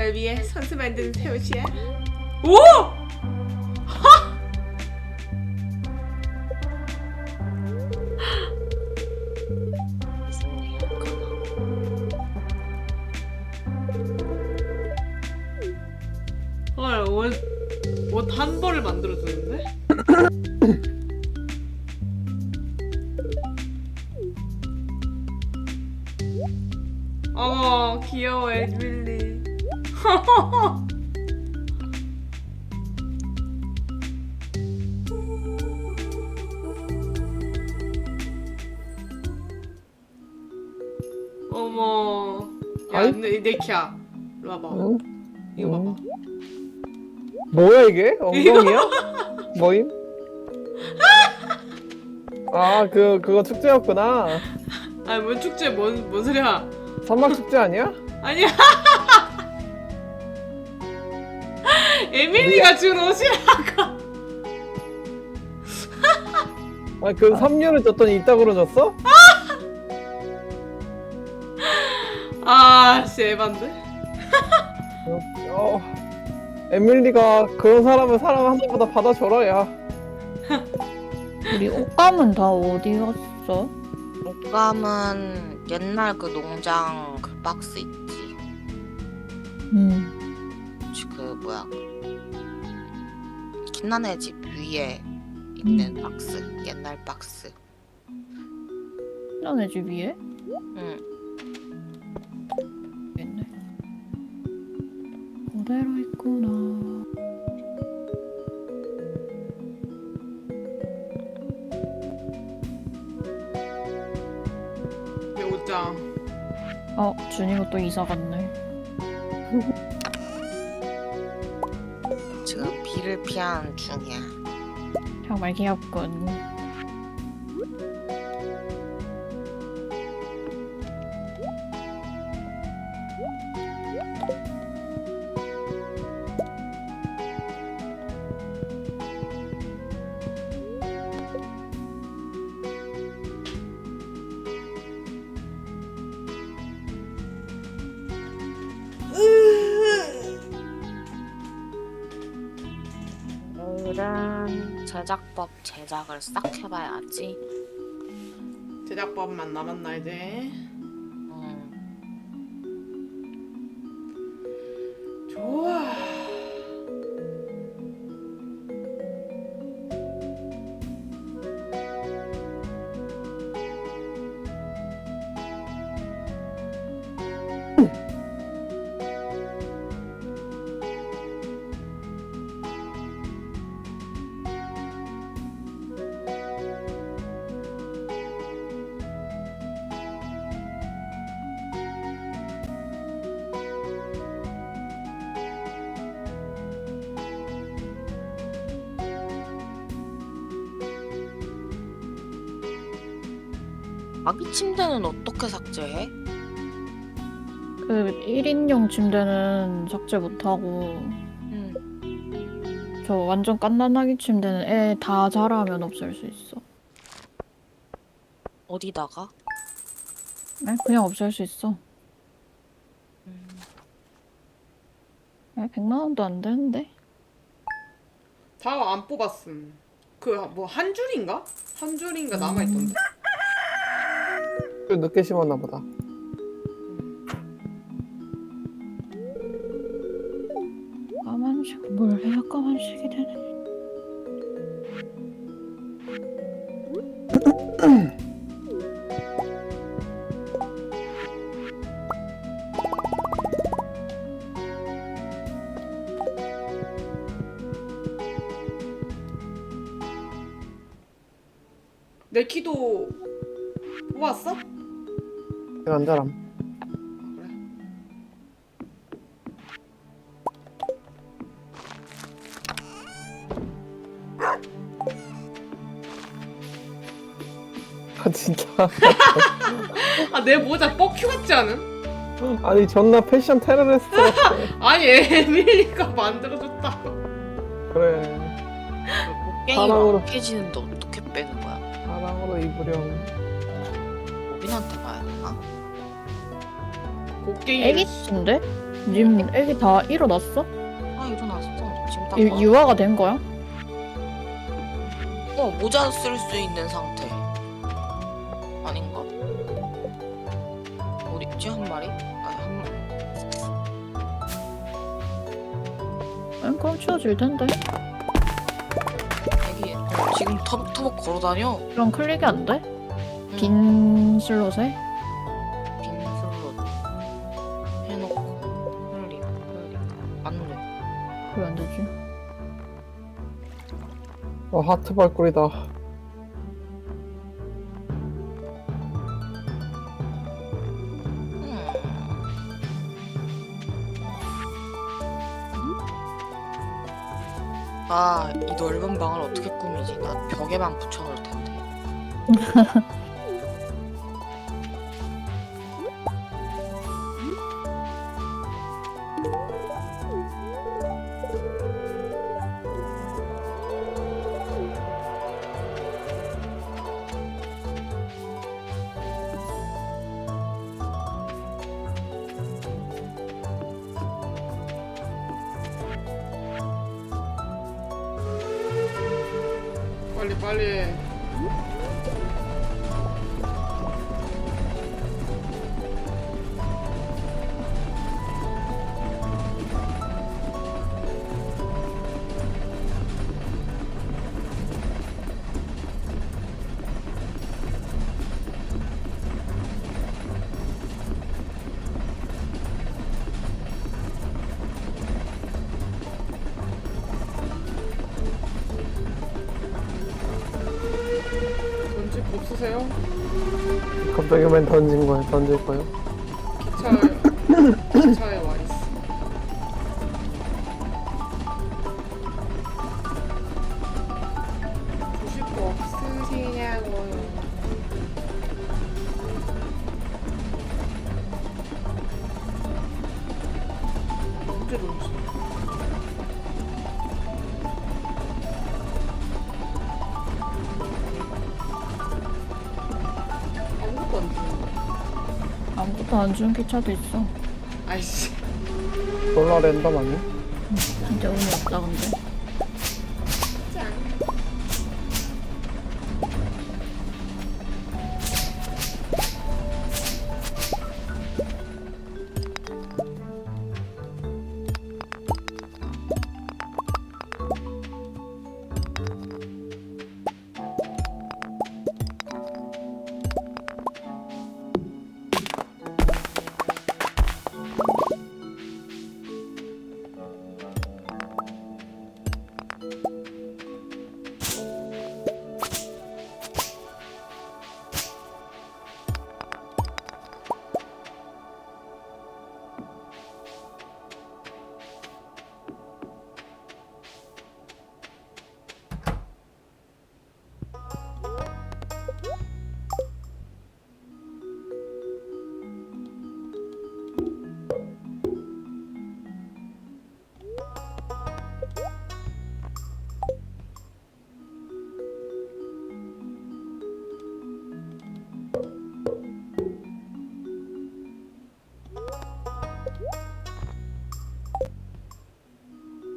널 위해 선수 만든 새 옷이야. 오! 무슨 일일까나. 헐, 옷 한 벌을 만들어주는데? 어머, 귀여워, 에밀리. 어머. 야, 아이? 네키야. 이리 와봐. 응? 이거 봐봐. 뭐야 이게? 엉덩이야? 뭐임? 아, 그거 축제였구나. 아니, 뭔 축제, 뭔 소리야. 산막 축제 아니야? 아니야. 에밀리가 준 옷이라고. 아, 그 3년을 줬더니 이따구로 줬어? 아, 씨, 에반데? 에밀리가 그런 사람을 사랑하는 것보다 받아줘라, 야. 우리 옷감은 다 어디 갔어? 옷감은 옛날 그 농장 그 박스 있지. 그 뭐야, 김나네 집 위에 있는 박스. 옛날 박스. 너네 집 위에? 응. 있네. 그대로 있구나. 내 옷장. 준이가 또 이사 갔네. 지금 비를 피하는 중이야. 정말 귀엽군. 오늘은 제작법 제작을 싹 해봐야지. 제작법만 남았나 이제. 응. 좋아. 아기 침대는 어떻게 삭제해? 그 1인용 침대는 삭제 못하고 응. 저 완전 갓난아기 침대는 애 다 자라면 없앨 수 있어. 어디다가? 네? 그냥 없앨 수 있어. 음. 100만 원도 안 되는데? 다 안 뽑았음. 그 뭐 한 줄인가? 한 줄인가 남아있던데. 좀 늦게 심었나 보다. 까만색 뭘 해야 까만색이 되네. 내 키도 뽑았어? 내가 안 자람. 그래. 아, 진짜. 아, 내 모자 뻑큐 같지 않은? 아니, 존나 패션 테러리스트 같아. 아니, 에밀리가 만들어줬다고. 그래. 곡괭이가 사랑으로. 깨지는데 어떻게 빼는 거야? 사랑으로 입으렴. 로빈한테 가야 되나? 곡괭이. 애기친데? 님 애기 다 일어났어? 아 일어났어. 지금 딱 봐. 유아가 된 거야? 모자 쓸 수 있는 상태. 아닌가? 어디 있지 한 마리? 그럼 치워질 텐데. 애기 지금 터벅터벅 걸어다녀. 그럼 클릭이 안 돼? 응. 빈 슬롯에? 빈 슬롯 해놓고 클릭 안 돼. 왜 안 되지? 하트 발굴이다. 이 넓은 방을 어떻게 꾸미지? 나 벽에만 붙여놓을 텐데. 빨리. 던질 거 없으세요? 갑자기 웬 던질 거예요? 기차에 와 있어. 주실 거 없으시냐고요. 언제 던지? 아무것도 안 주는데. 아무것도 안 주는 기차도 있어. 아이씨. 졸라 랜덤 아니야? 진짜 의미 없다 근데.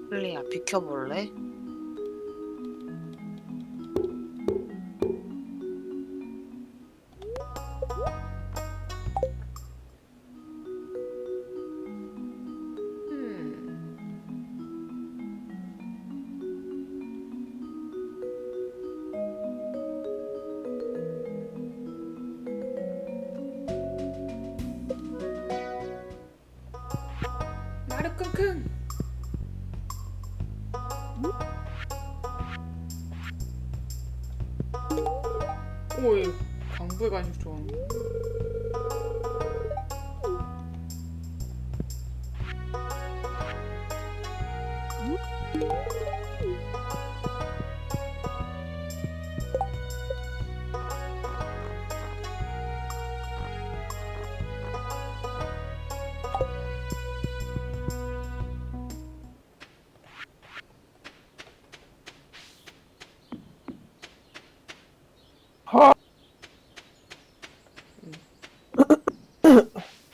플리야 비켜볼래? 나를 끙끙. 오이 강부의 간식 좋아하는.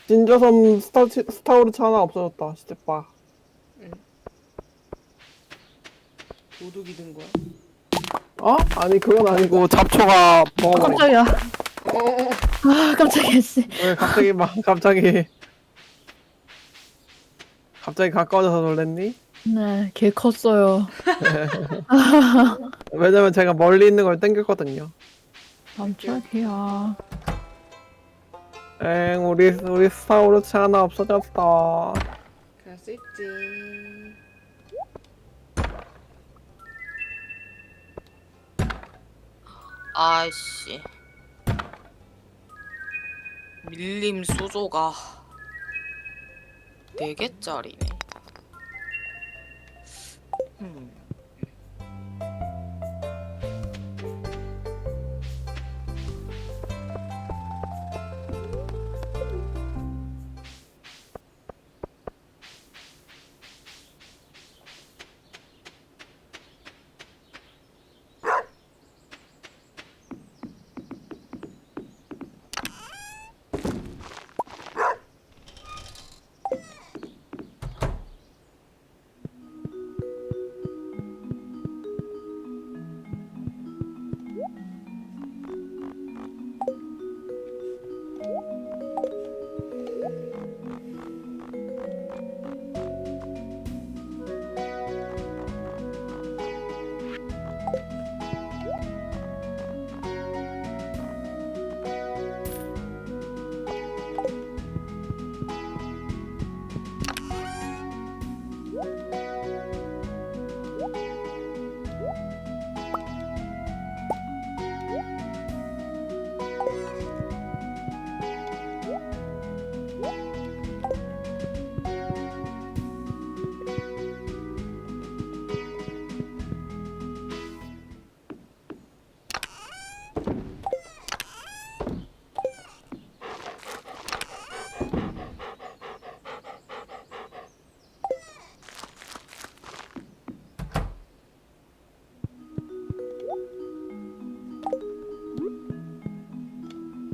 진저섬 스타우르츠 하나 없어졌다. 시제빠. 도둑이 든 거야? 어? 아니 그건 아니고 잡초가 먹어버려. 깜짝이야. 어어어. 아, 깜짝이야, 씨. 왜 갑자기 막 갑자기 가까워져서 놀랬니? 네, 개 컸어요. 왜냐면 제가 멀리 있는 걸 땡겼거든요. 깜짝이야. 엥 우리 스타우르츠 하나 없어졌어. 그럴 수 있지. 아이씨. 밀림 수조가 4개짜리네.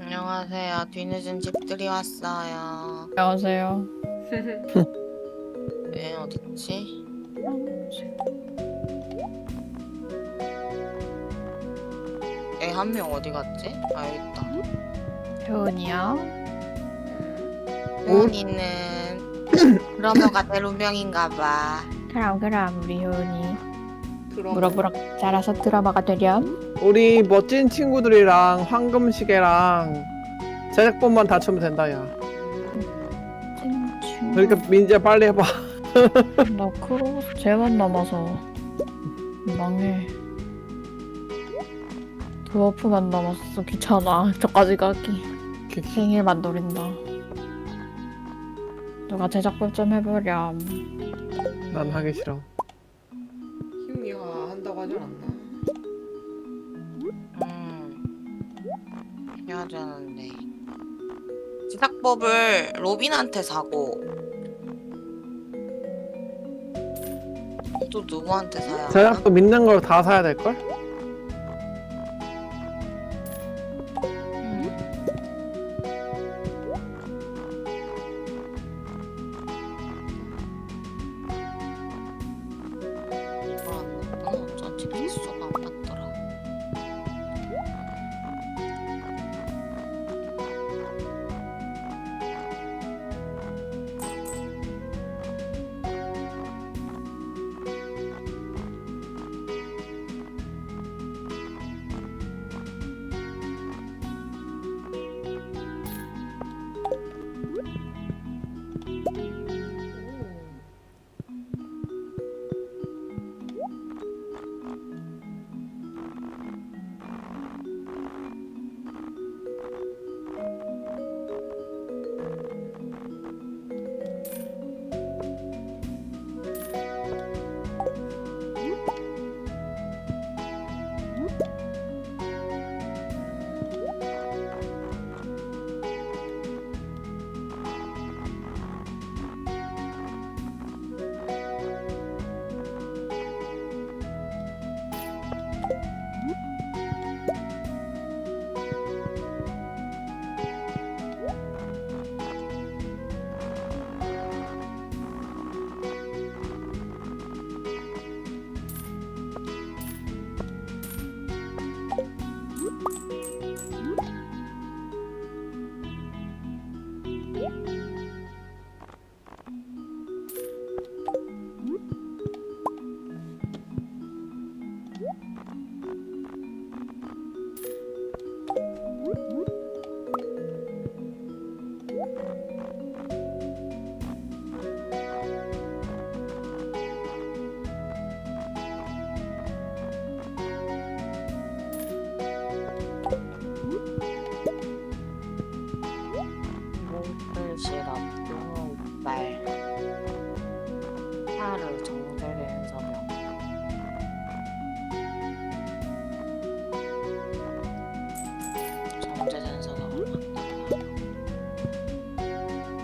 안녕하세요. 뒤늦은 집들이 왔어요. 안녕하세요. 얘 어딨지? 얘 한 명 어디 갔지? 아 여기 있다. 효은이야? 효은이는 그러머가 대로명인가 봐. 그럼 우리 효은이 그럼. 무럭무럭 자라서 드라마가 되렴. 우리 멋진 친구들이랑 황금시계랑 제작본만 다추면 된다 야. 그러니까 민지야 빨리 해봐. 나 크로스 쟤만 남아서 망해. 드워프만 남았어. 귀찮아. 저까지 가기. 생일만 노린다. 누가 제작법 좀 해보렴. 난 하기 싫어. 희웅이가 한다고 하진 않나? 해야 되는데 제작법을 로빈한테 사고 또 누구한테 사야 하나? 제작도 믿는 걸 다 사야 될걸? 이거 안 넣었구나. 어쩐지 개수가 안 맞더라.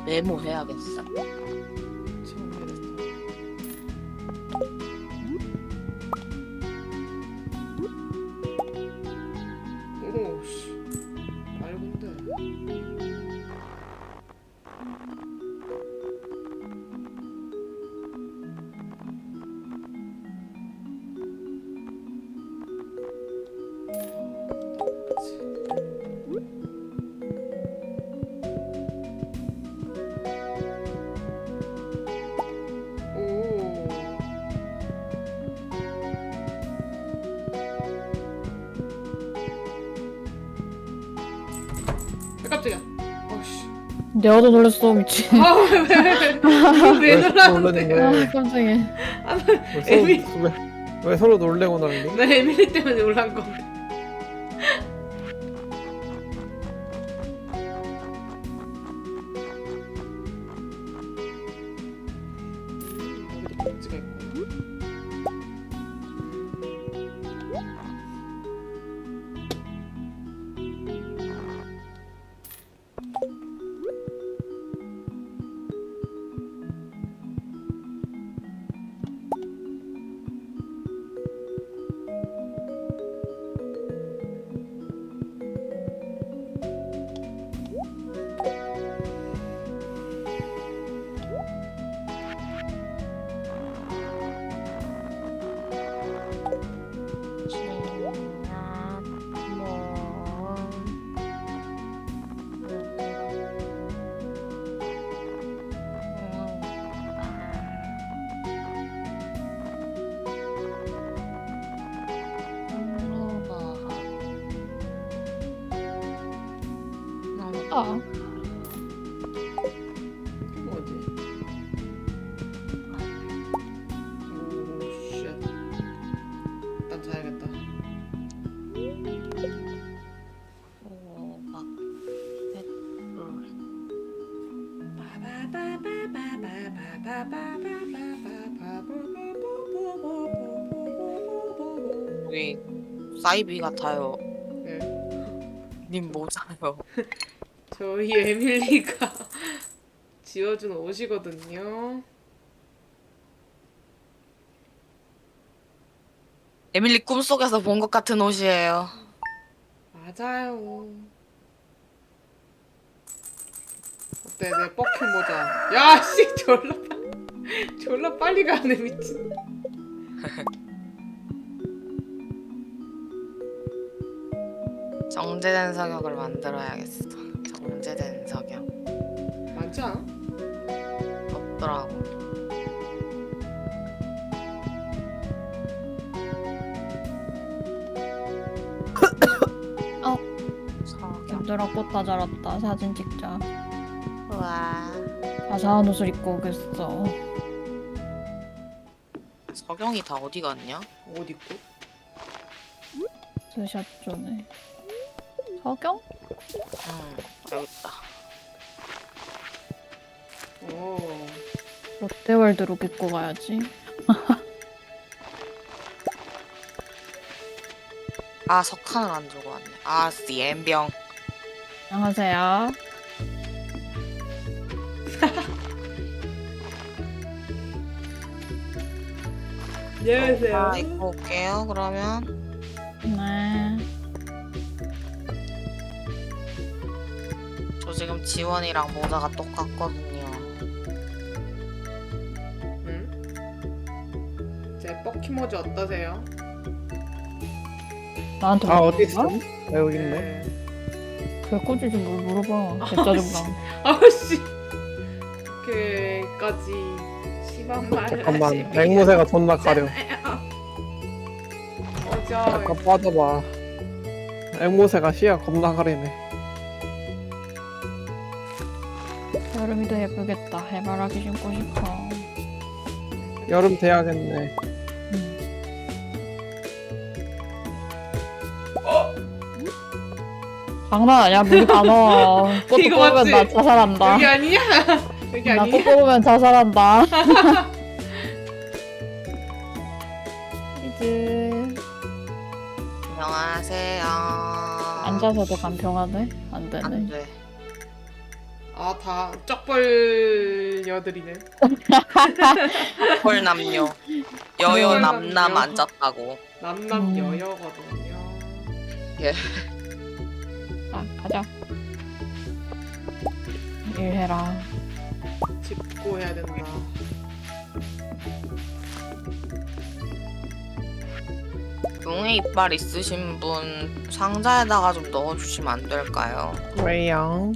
메모해야겠어. 처음 해냈다. 오씨 맑은데. 오. 깜짝이야. 어씨. 내가도 놀랬어 미친. 왜 놀랐는데? 놀랐는데 아 깜짝이야. 에밀. 왜 서로 놀래고 난리? 나 에밀리 때문에 놀란 거. 여기도 봉지가 있고. 아 이게 뭐지? 오, 쉣. 일단 자야겠다. 호박 여기 사이비 같아요. 네. 님 모자요. 저희 에밀리가 지어준 옷이거든요. 에밀리 꿈속에서 본 것 같은 옷이에요. 맞아요. 어때 내 뻑큐 모자? 야씨 졸라 빨리 가네 미친. 정제된 석역을 만들어야겠어. 정제된 석역 많지 않아? 없더라고. 석역. 얘들아 꽃 다 자랐다. 사진 찍자. 우와. 자사한 옷을 입고 오겠어. 석영이 다 어디 갔냐? 어디 있고? 스샷 존에. 석영? 응, 여기 있다. 오. 롯데월드로 입고 가야지. 아, 석탄을 안 주고 왔네. 아, 엠병. 안녕하세요. 안녕하세요. 입고 올게요. 그러면 네. 저 지금 지원이랑 모자가 똑같거든요. 응? 제 뻑큐 모자 어떠세요? 나한테 아 물어봐? 어디 있어? 나 여기 있네. 네. 왜 꼬지지 뭘 물어봐. 개짜증나. 아씨. 그까지 심한 말. 잠깐만 앵무새가 존나 가려. 어저. 잠깐 빠져봐. 앵무새가 시야 겁나 가리네. 여름이 더 예쁘겠다. 해바라기 신고 싶어. 여름 돼야겠네. 장난 아니야. 물이 다 넣어. 꽃 이거 뽑으면 맞지? 나 자살한다. 여기 아니냐? 여기 나 꽃 아니냐? 뽑으면 자살한다. 이즈 안녕하세요. 앉아서도 간평하네. 안 되네. 안 돼. 아, 다 쩍벌려드리네. 헐남녀 여여 남남 앉았다고. 남남 여여거든요. 아, 가자. 일해라. 짚고 해야 된다. 용의 이빨 있으신 분 상자에다가 좀 넣어주시면 안 될까요? 왜요?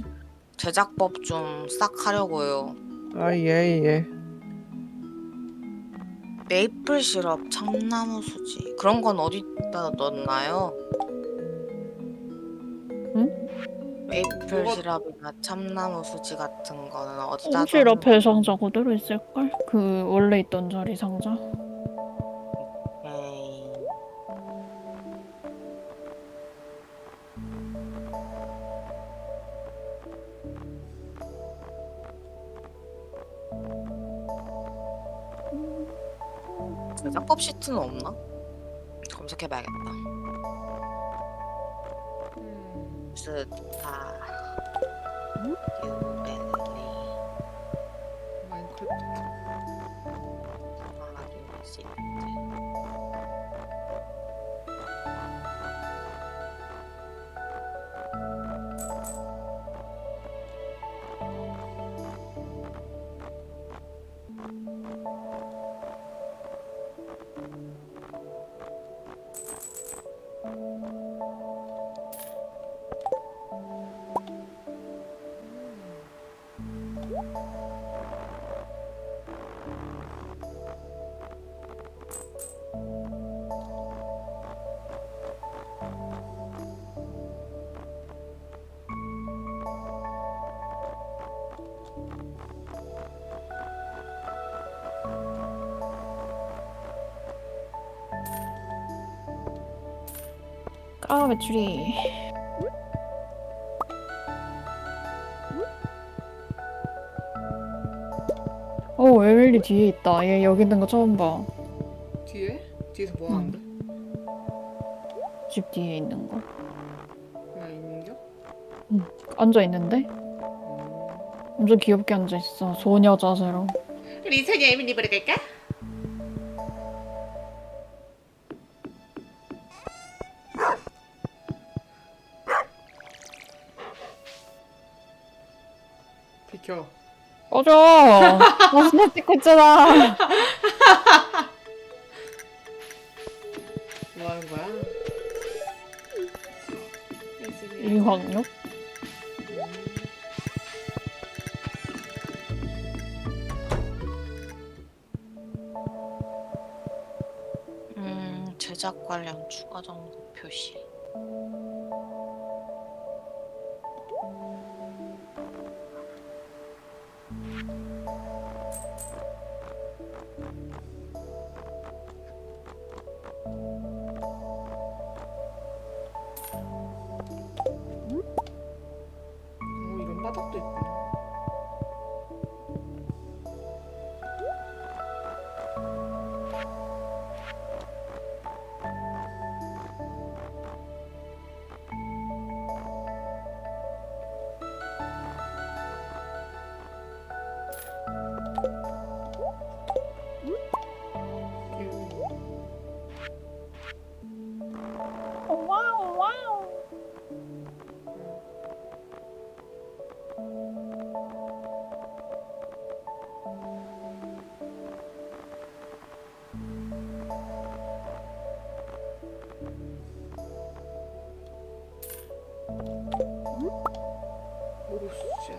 제작법 좀 싹 하려고요. 아, 예. 메이플 시럽, 참나무 수지 그런 건 어디다 넣나요? 메이플 뭐가- 시럽이나 참나무 수지 같은 거는 어디다 현실 넣는 앞에 상자 그대로 있을걸? 그 원래 있던 자리 상자. 에이. 제작법 시트는 없나? 검색해봐야겠다. 스타 유벨리 마인크래프트. 확인 시트. 아, 메추리. 에밀리 뒤에 있다. 얘 여기 있는 거 처음 봐. 뒤에? 뒤에서 뭐 하는데? 집 뒤에 있는 거. 그냥 있는겨? 앉아 있는데? 엄청 귀엽게 앉아 있어. 소녀 자세로. 우리 소녀 에밀리 보러 갈까? 비켜. 꺼져! 나 스냅 찍고 있잖아. 뭐 하는 거야? 일광욕? 제작 관련 추가 정보 표시. 이런 바닥도 있구나. 와우, 와우. 오우 쉣.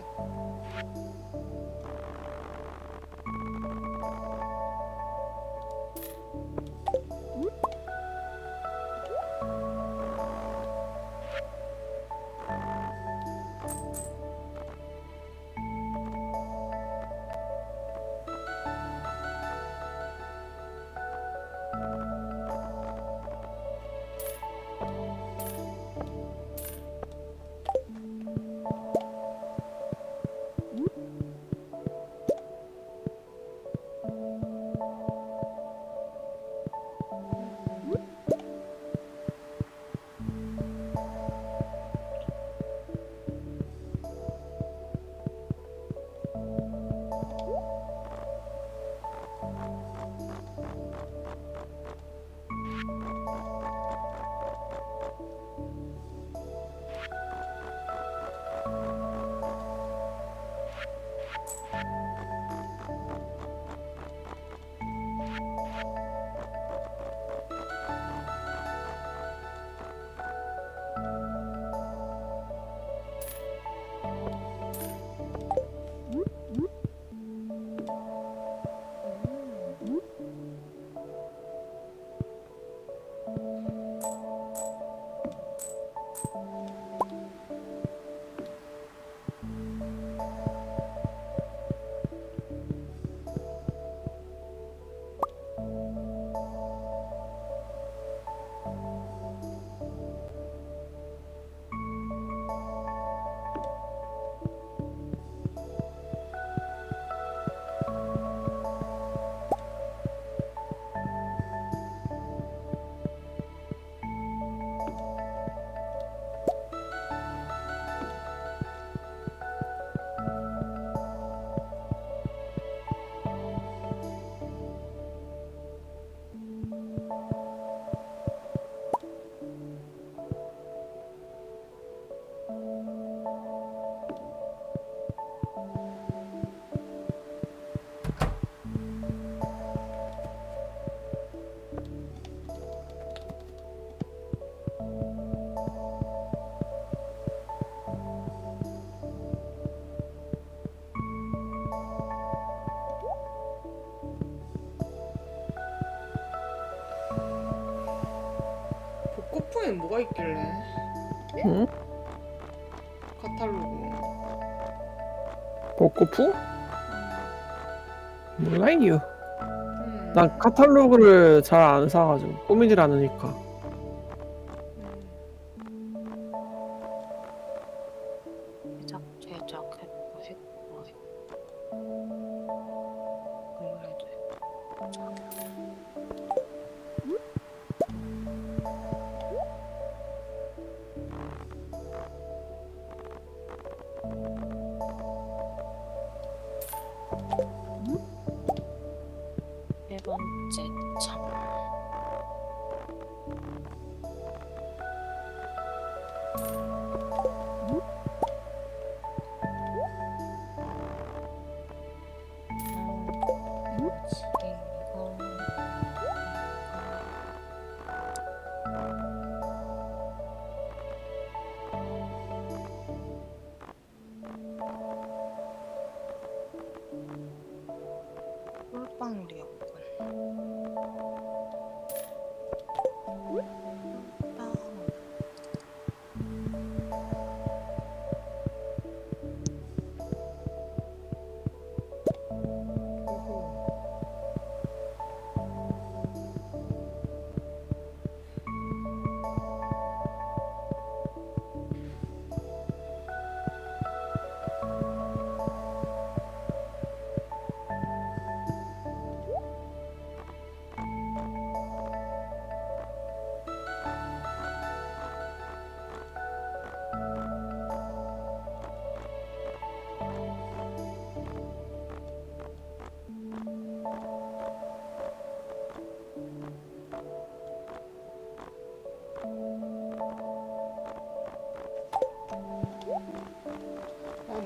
여기는 뭐가 있길래? 응? 카탈로그. 복고프? 몰라요. 난 음. 카탈로그를 잘 안 사가지고 꾸미질 않으니까. 제작했고 했고 그래도 세 번째 참 꿀빵류였군.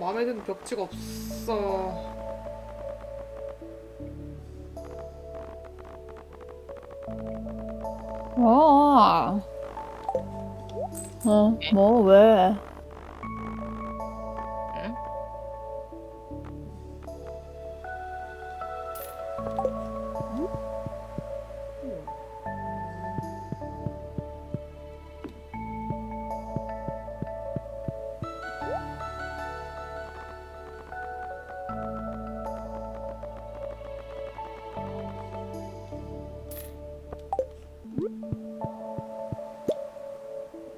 마음에 드는 벽지가 없어. 와. 뭐, 왜? 응?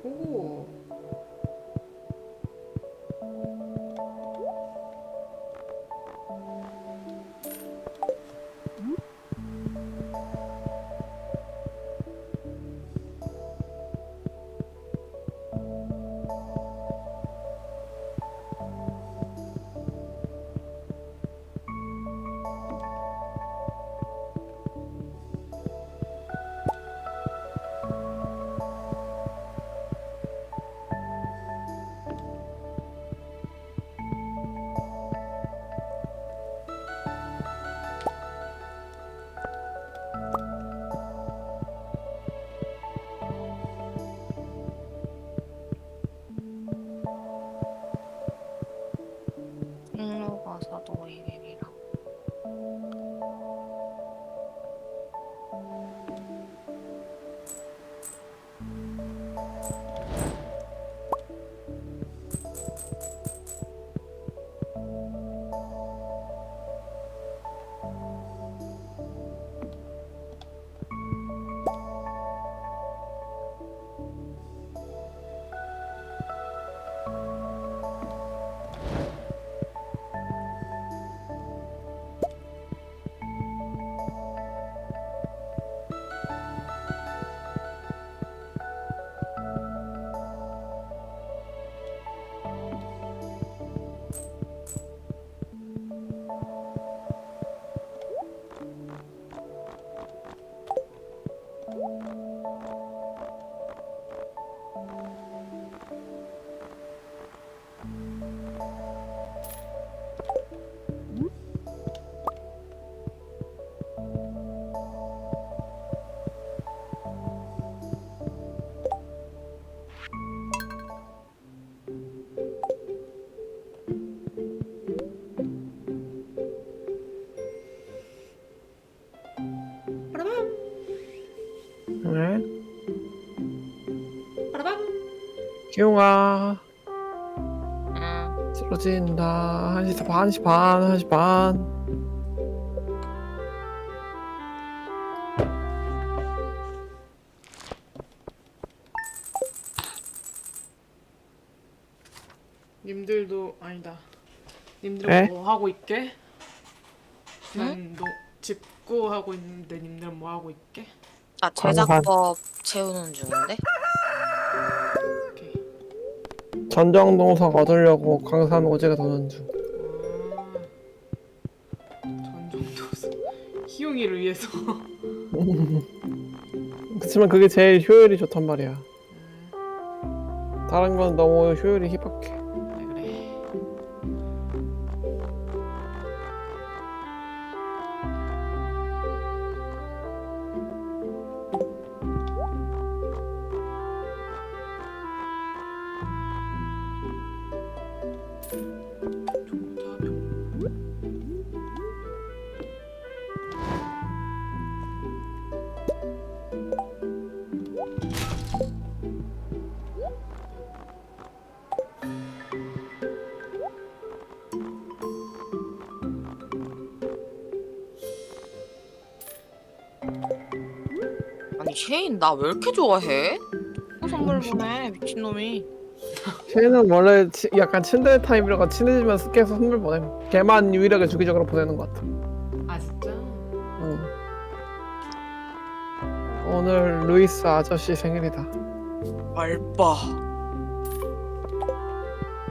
오. 승로가사도 이름이라 기용아 응. 쓰러진다. 1시 반, 1시 반, 1시 반. 님들도 아니다. 님들 에? 뭐 하고 있게? 응? 난너 집구 하고 있는데 님들 뭐 하고 있게? 나 광산. 제작법 채우는 중인데? 오케이. 전정동석 얻으려고 광산 오지게 도는 중. 전정도수 희용이를 위해서. 그치만 그게 제일 효율이 좋단 말이야. 다른 건 너무 효율이 희박해. 그래 그래. 아니 쉐인 나 왜 이렇게 좋아해? 또 선물 보내 미친놈이. 쟤는 원래 약간 친들 타입이라가 친해지면 계속 선물 보냄. 걔만 유일하게 주기적으로 보내는 것 같아. 아 진짜? 응. 오늘 루이스 아저씨 생일이다. 알바.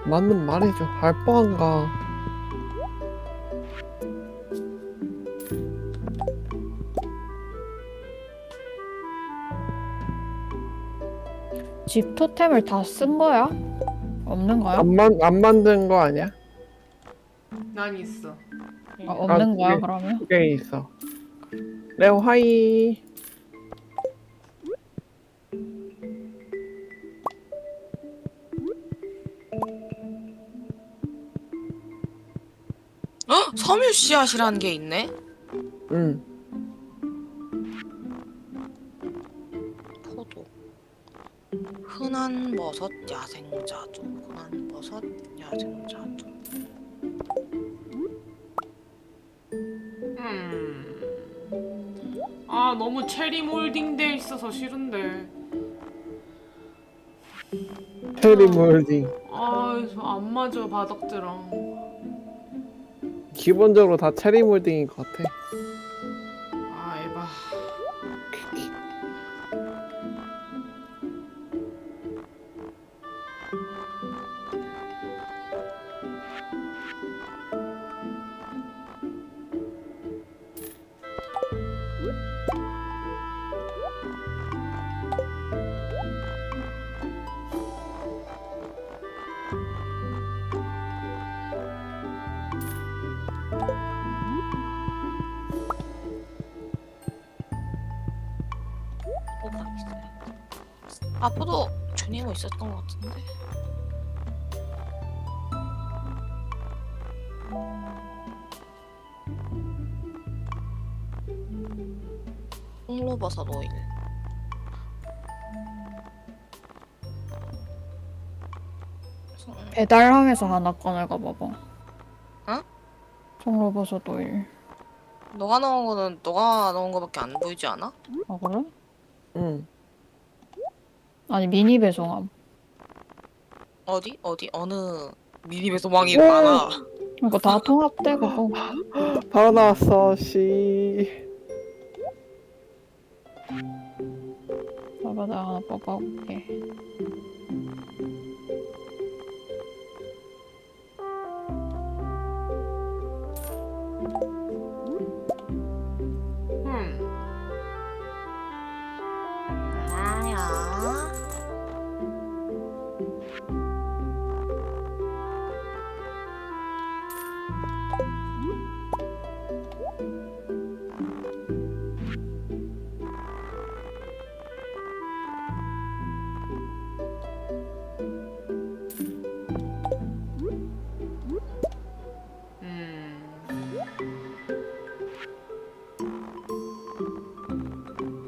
맞는 말이죠. 알바인가. 집 토템을 다 쓴 거야? 없는 거야? 안 만든 거 아니야? 난 있어. 없는 거야 그게- 그러면? 그게 있어. 레오 하이. 어? 섬유 씨앗이라는 게 있네? 응. 포도. 흔한 버섯 야생자두. 흔한 버섯 야생자두. 아 너무 체리 몰딩 돼 있어서 싫은데. 체리 몰딩. 아저안 맞아 바닥들랑. 기본적으로 다 체리 몰딩인 것 같아. 아 에바. 포도가 있어요. 아 포도 주니모 있었던 것 같은데. 홍로버섯 오일. 배달함에서 하나 꺼내가 봐봐. 어? 송로버섯 오일. 너가 넣은 거는 너가 넣은 거밖에 안 보이지 않아? 아 그래? 응. 아니 미니 배송함. 어디? 어느 미니 배송망이 많아. 이거 다 통합돼 그거. 바로 나왔어. 씨. 봐봐 나 하나 뽑아볼게. 아야.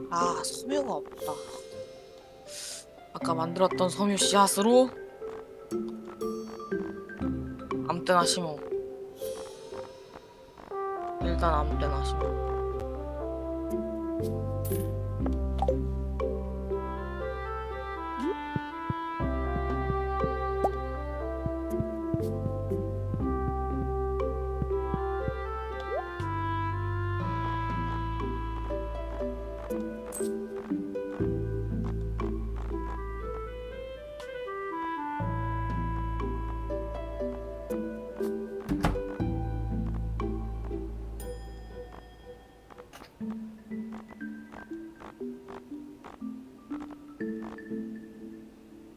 아 섬유가 없다. 아 아까 만들었던 섬유 씨앗으로 아무 때나 심어. 일단 아무 때나 심어.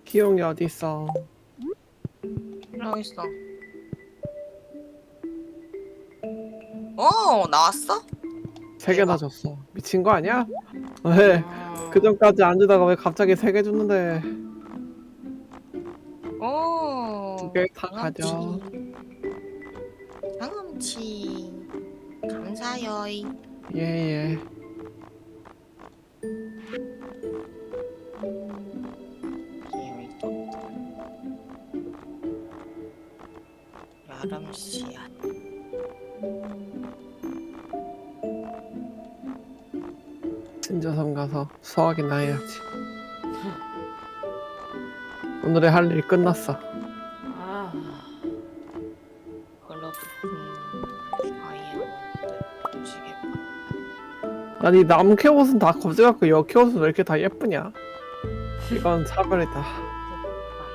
기용이 어디 있어? 여기 있어. 오, 나왔어? 3개나 줬어. 미친 거 아니야? 왜? 아, 그 전까지 안 주다가 왜 갑자기 3개 줬는데? 오. 2개 다 가져. 경험치. 감사요. 예예. 여기 또 여름 씨앗. 신조섬 가서 수학이나 해야지. 오늘의 할 일 끝났어. 아, 걸러붙은 다이아몬드 지게판. 아니 남캐 옷은 다 거지 같고 여캐 옷은 왜 이렇게 다 예쁘냐? 이건 차별이다.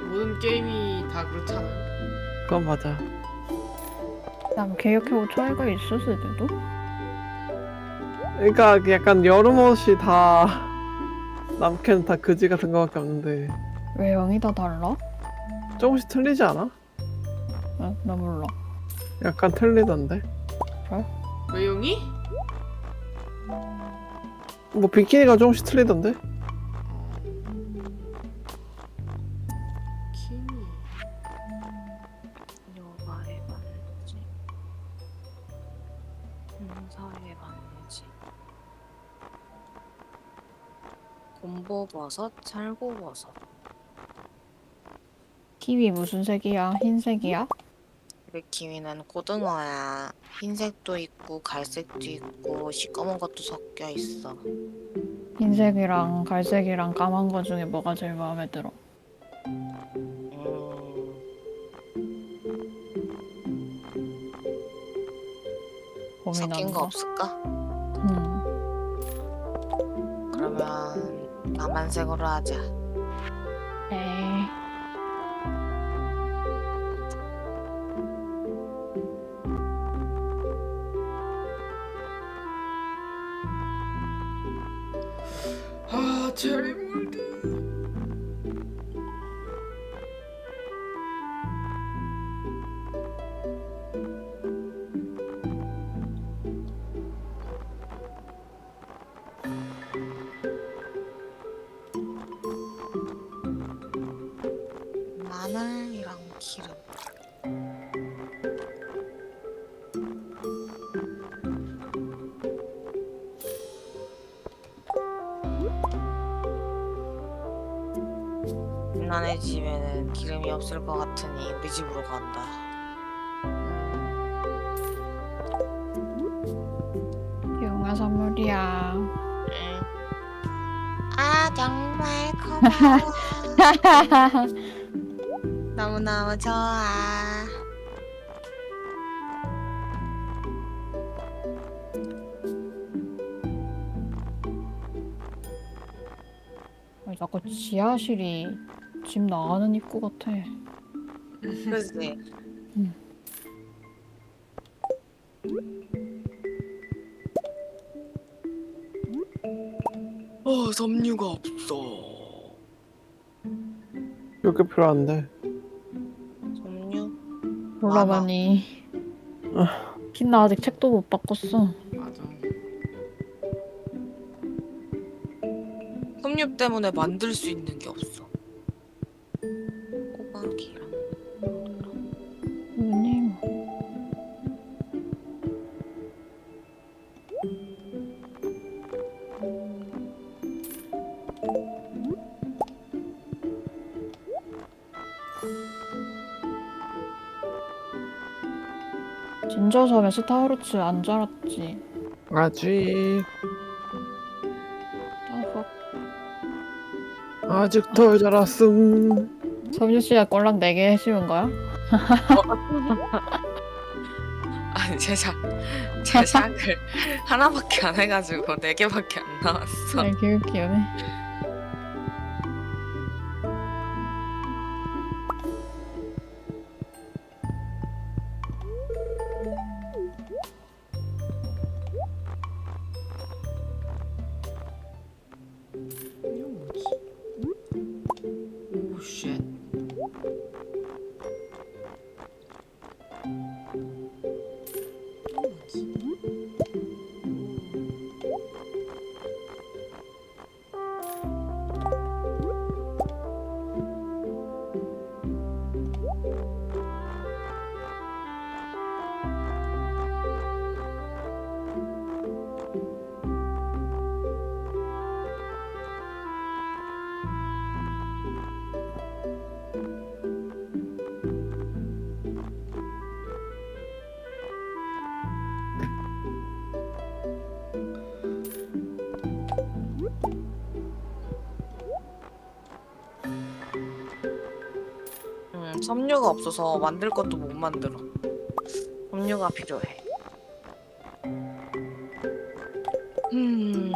모든 게임이 다 그렇잖아. 그건 맞아. 난 개혁해고 차이가 있을 수도. 그러니까 약간 여름 옷이 다 남캐는 다 그지 같은 거밖에 없는데 외형이 다 달라? 조금씩 틀리지 않아? 나 몰라. 약간 틀리던데. 외용이? 뭐 비키니가 조금씩 틀리던데? 키니. 요가의 반지. hun사의 반지. 곰보버섯, 찰고버섯. 키위 무슨 색이야? 흰색이야? 우리 키위는 고등어야. 흰색도 있고 갈색도 있고 시꺼먼 것도 섞여 있어. 흰색이랑 갈색이랑 까만 거 중에 뭐가 제일 마음에 들어? 섞인 거 고민한다. 없을까? 음. 그러면 까만색으로 하자. 에이. 아, 체리몰드. 마늘이랑 기름. 나네 집에는 기름이 없을 것 같으니 우리 집으로 간다. 기웅아 선물이야. 응. 아 정말 고마워. 너무너무 좋아. 왜 자꾸 지하실이 집 나가는 입구 같아. 그렇지. 섬유가 없어. 몇 개 필요한데. 섬유? 몰라보니. 킨나 아직 책도 못 바꿨어. 맞아. 섬유 때문에 만들 수 있는 게 없어. 호박이랑 누님. 진저섬에 스타우루츠 안 자랐지. 아직 아, 아직 덜 자랐음. 섬유 씨가 꼴랑 4개 해씌운 거야? 아니 제작을 하나밖에 안 해가지고 4개밖에 안 나왔어. 네, 기웃기우네. 이건 뭐지? 오 쉣. 섬유가 없어서 만들 것도 못 만들어. 섬유가 필요해. 음.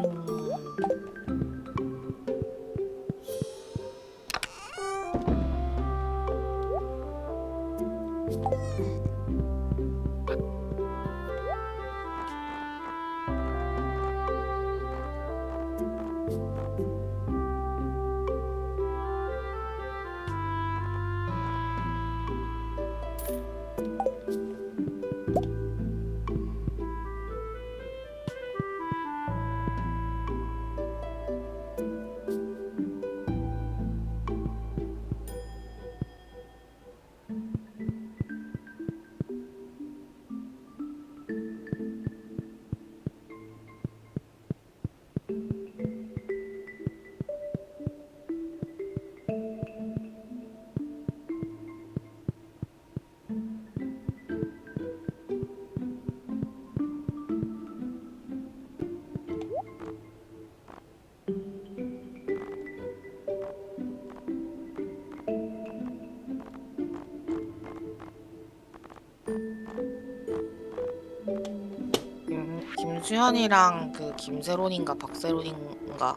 김수현이랑 그 김세론인가 박세론인가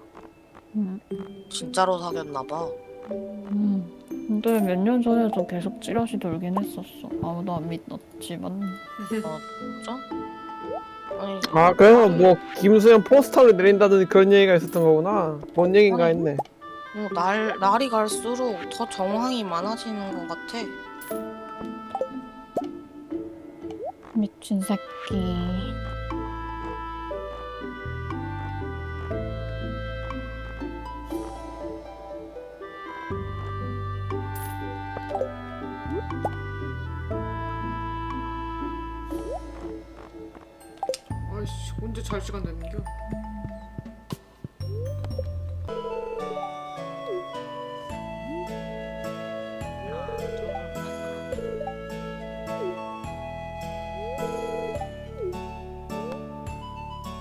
음. 진짜로 사귀었나 봐. 근데 몇 년 전에도 계속 찌라시 돌긴 했었어. 아무도 안 믿었지만. 진짜? 아니, 아 그래서 뭐 김수현 포스터를 내린다든지 그런 얘기가 있었던 거구나. 뭔 얘긴가 했네. 날이 갈수록 더 정황이 많아지는 것 같아. 미친 새끼. 아이씨 언제 잘 시간 됐는겨?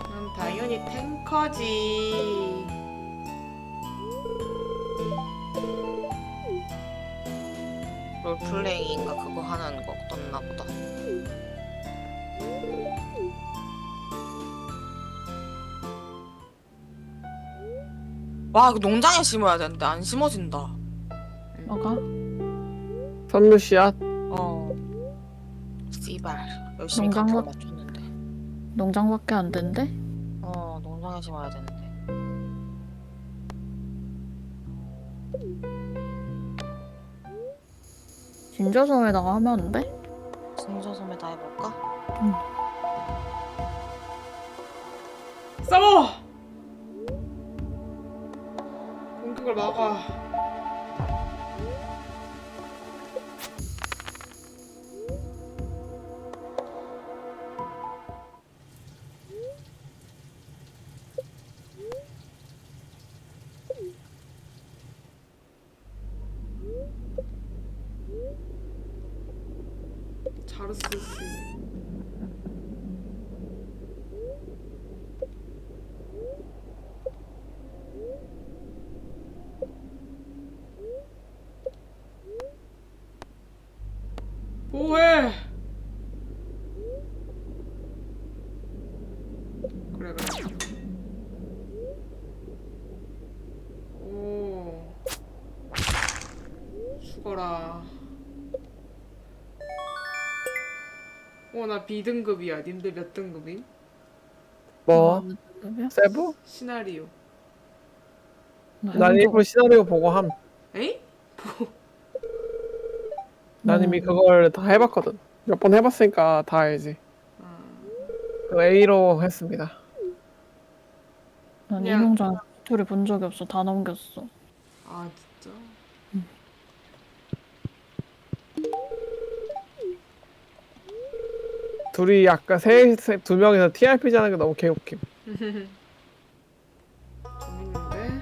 난 당연히 탱커지. 롤플레이인가 그거 하는 거 떴나 보다. 와, 이거 농장에 심어야 되는데 안 심어진다. 뭐가? 선물 씨앗. 씨발. 열심히 농장 가격 뭐- 맞췄는데. 농장밖에 안 된대? 농장에 심어야 되는데. 진저섬에다가 하면 안 돼? 진저섬에다 해볼까? 싸워! 공격을 막아. 자르스 씨. 뭐해? 그래 그래. 오. 죽어라. 나 B등급이야. 님들 몇 등급임? 뭐 그러면? 세부? 시나리오. 난 일부 시나리오 보고 함. 에이? 난 이미 그걸 다 해봤거든. 몇 번 해봤으니까 다 알지. 그 A로 했습니다. 난 그냥- 이명장 스토리 본 적이 없어. 다 넘겼어. 아 진짜? 둘이 아까 두 명이서 TRPG 하는 게 너무 개웃김. 재밌는데?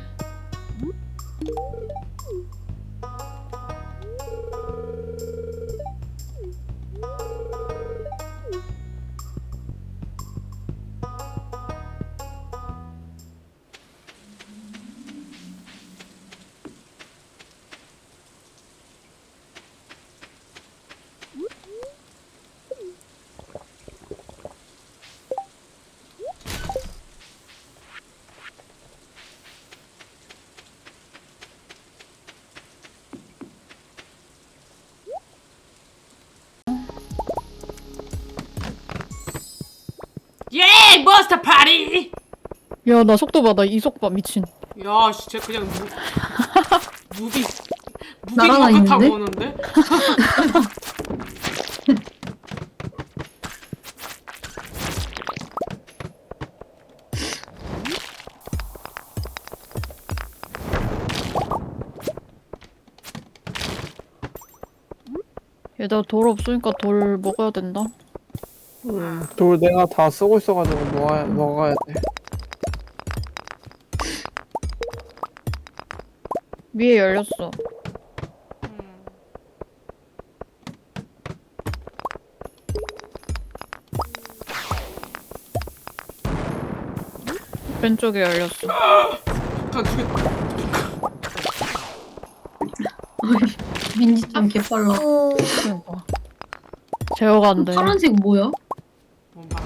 예! 몬스터 파티! 야, 나 속도 봐. 나 이속 봐. 미친. 야, 진짜 그냥 무비 날아가 로켓 타고 있는데? 오는데? 얘들아, 돌 없으니까 돌 먹어야 된다. 돌 내가 다 쓰고 있어가지고 먹어야 돼. 위에 열렸어. 왼쪽에 열렸어. 일단 두개 민지 좀 개빨라. 그러니까. 제어가 안 돼. 파란색 뭐야? 뭔 봐.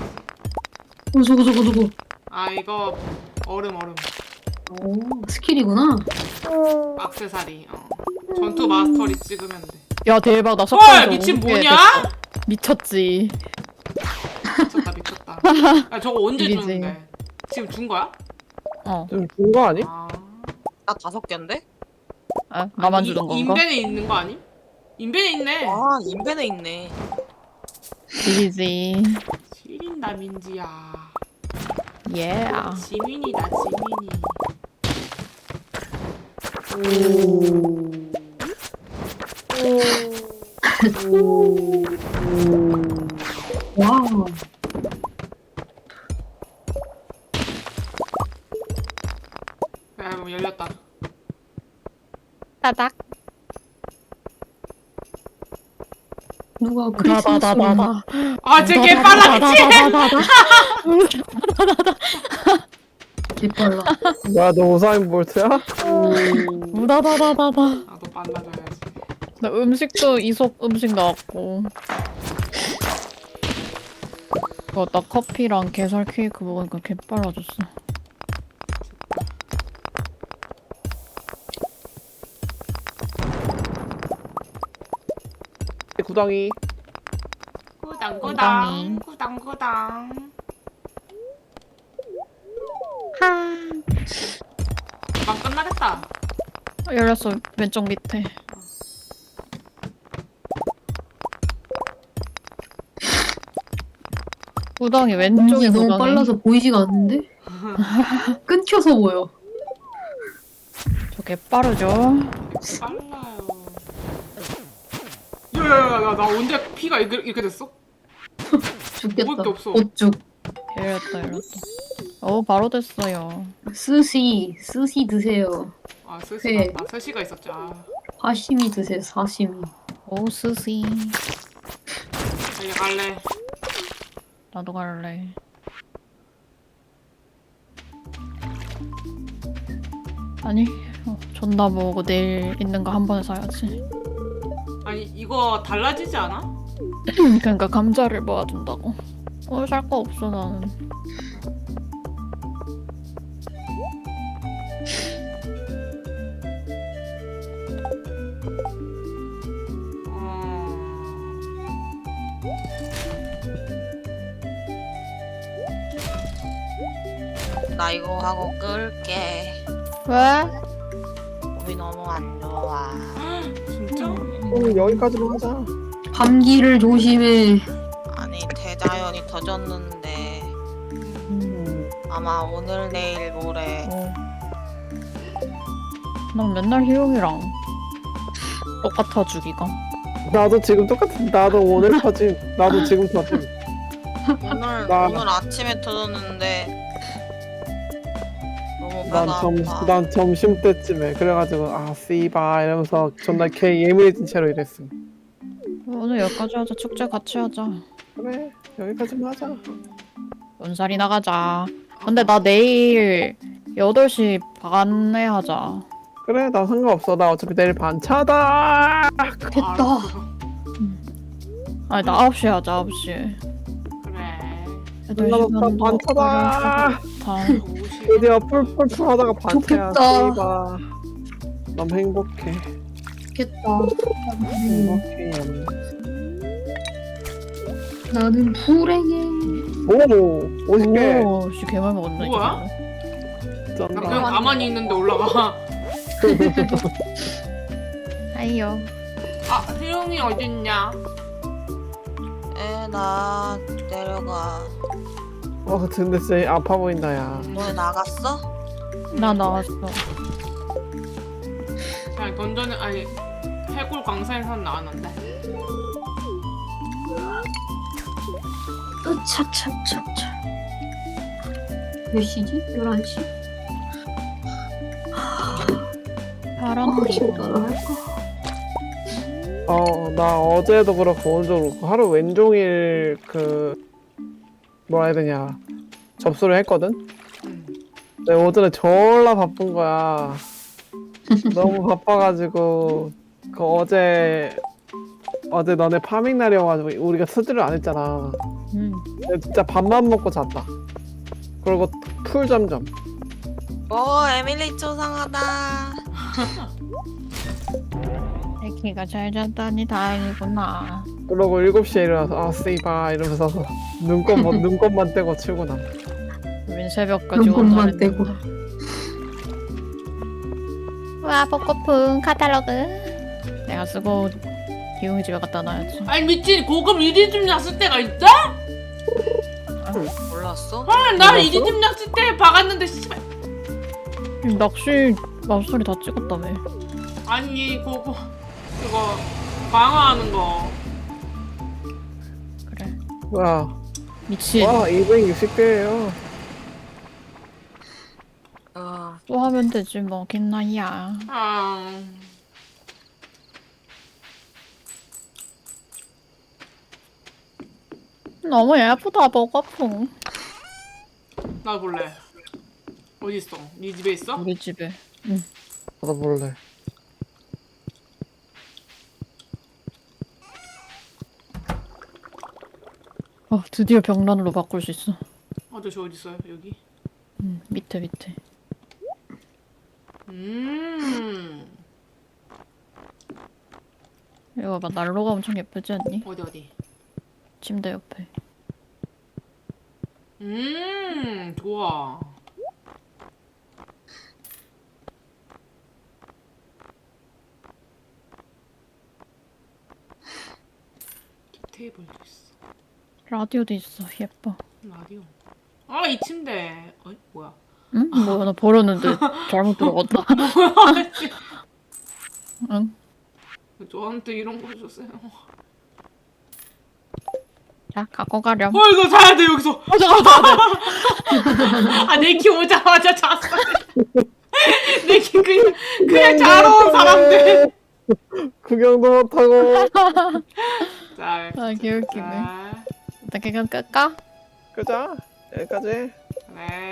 저거. 아 이거 얼음 오, 스킬이구나. 액세서리. 전투 마스터리 찍으면 돼. 야, 대박. 나 헐 석탄에서 미친 5개 뭐냐? 됐어. 미쳤지. 미쳤다. 야 저거 언제 이리지. 주는데? 지금 준 거야? 어. 좀 준 거 아니? 아. 나 5개인데? 아, 나만 아니, 주는 건가? 인벤에 있는 거 아니? 인벤에 있네. 아 인벤에 있네. 이리지. 지린다 민지야. 예. 지민이다 지민이. 와. 야 뭐 열렸다. 따닥. 누가 크리스마스 소리나? 아쟤 개빨라 미친. 개빨라. 뭐야 너 우사인 볼트야? 우다다다다다. 나도 빨라져야지. 나 음식도 이속 음식 나왔고. 나 커피랑 게살 케이크 먹으니까 개 빨라졌어. 구덩이. 꾸당꾸당 꾸당꾸당. 막 끝나겠다. 열렸어. 왼쪽 밑에. 구덩이 왼쪽에 민지 너무 구덩이. 빨라서 보이지가 않는데? 끊겨서 보여. 저게 빠르죠. 빨라요. 야야야 나 언제 피가 이렇게 됐어? 죽겠다. 먹을 게 없어. 어죽. 열렸다. 바로 됐어요. 스시 드세요. 아 스시 네. 맞다. 스시가 있었지. 아, 사시미 드세요. 사시미. 오 스시. 이제 갈래. 나도 갈래. 아니, 존나 모으고 내일 있는 거 한 번에 사야지. 아니 이거 달라지지 않아? 그러니까 감자를 모아둔다고. 살 거 없어 나는. 나 이거 하고 끌게. 왜? 몸이 너무 안 좋아. 진짜? 오늘 여기까지만 하자. 감기를 조심해. 아니 대자연이 터졌는데 아마 오늘 내일 모레 난 맨날 희용이랑 똑같아 주기가. 나도 지금 똑같은. 나도 오늘 터짐. 나도 지금 터짐. 오늘 나- 오늘 아침에 터졌는데 너무 배가 아파. 난 점심 때쯤에 그래가지고 씨바 이러면서 존나 개 예민해진 채로 이랬음. 오늘 여기까지 하자. 축제 같이 하자. 그래 여기까지만 하자. 연살이 나가자. 근데 나 내일 8시 반에 하자. 그래 나 상관없어. 나 어차피 내일 반차다. 됐다. 아니 나 9시에 하자. 9시에. 그래. 나 반차다. 오십. 드디어 풀풀풀 하다가 반차야. 좋겠다. 씨바. 너무 행복해. 됐다. 행복해. 나는 불행해. 오 50개. 오, 씨 개말 먹었네. 뭐야? 이거. 나 그냥 쩐다. 가만히 있는데 올라가. 아이요. 아, 수영이 어딨냐? 나 내려가. 근데 진짜 아파 보인다 야. 너네 나갔어? 나 나왔어. 그냥 던전에 아니 해골 광산에선 나왔는데. 으차차차차. 몇 시지? 11시? 바람 혹시 따라할까? 나 어제도 그렇고 오늘도 그렇고 하루 왼종일 뭐라 해야 되냐 접수를 했거든? 근데 어제는 졸라 바쁜 거야. 너무 바빠가지고 어제 너네 파밍 날이어가지고 우리가 스드를 안 했잖아. 근데 진짜 밥만 먹고 잤다. 그리고 풀잠잠. 오 에밀리 초상하다. 애기가 잘 잤다니 다행이구나. 그러고 7시에 일어나서 씨바 이러면서 눈곱만 떼고 출근함. 우린 새벽까지 눈곱만 오늘 떼고. 와 벚꽃풍 카탈로그. 내가 쓰고 기용이 집에 갖다 놔야지. 아니 미친 고급 이리듐약 쓸 때가 있어? 몰랐어? 아, 나 몰랐어? 이리듐약 쓸 때 박았는데 씨발. 낚시 마술이 다 찍었다며. 아니 그거 방어하는 거. 그래. 뭐야? 미친. 와 260개예요. 또 하면 되지 뭐 겠나야. 아, 너무 예쁘다 벚꽃풍. 나 볼래. 어디 있어? 네 집에 있어? 우리 집에. 나도 볼래. 드디어 벽난로 바꿀 수 있어. 아저씨 어디 있어요? 여기. 밑에. 이거 봐 난로가 엄청 예쁘지 않니? 어디. 침대 옆에. 좋아. 테이블도 있어. 라디오도 있어. 예뻐. 라디오. 아, 이 침대. 어이, 뭐야? 응? 뭐야 나 버렸는데 잘못 들어갔다. 뭐야? 씨. 응? 저한테 이런 거 주세요. 자 갖고 가렴. 이거 자야 돼 여기서. 잠깐만. 아, 내키 오자마자 잤어. 내키 그냥 자러 온 사람들. 구경도 못하고. 자, 아 개웃기네. 자, 일단 그냥 끌까? 끄자. 여기까지. 네.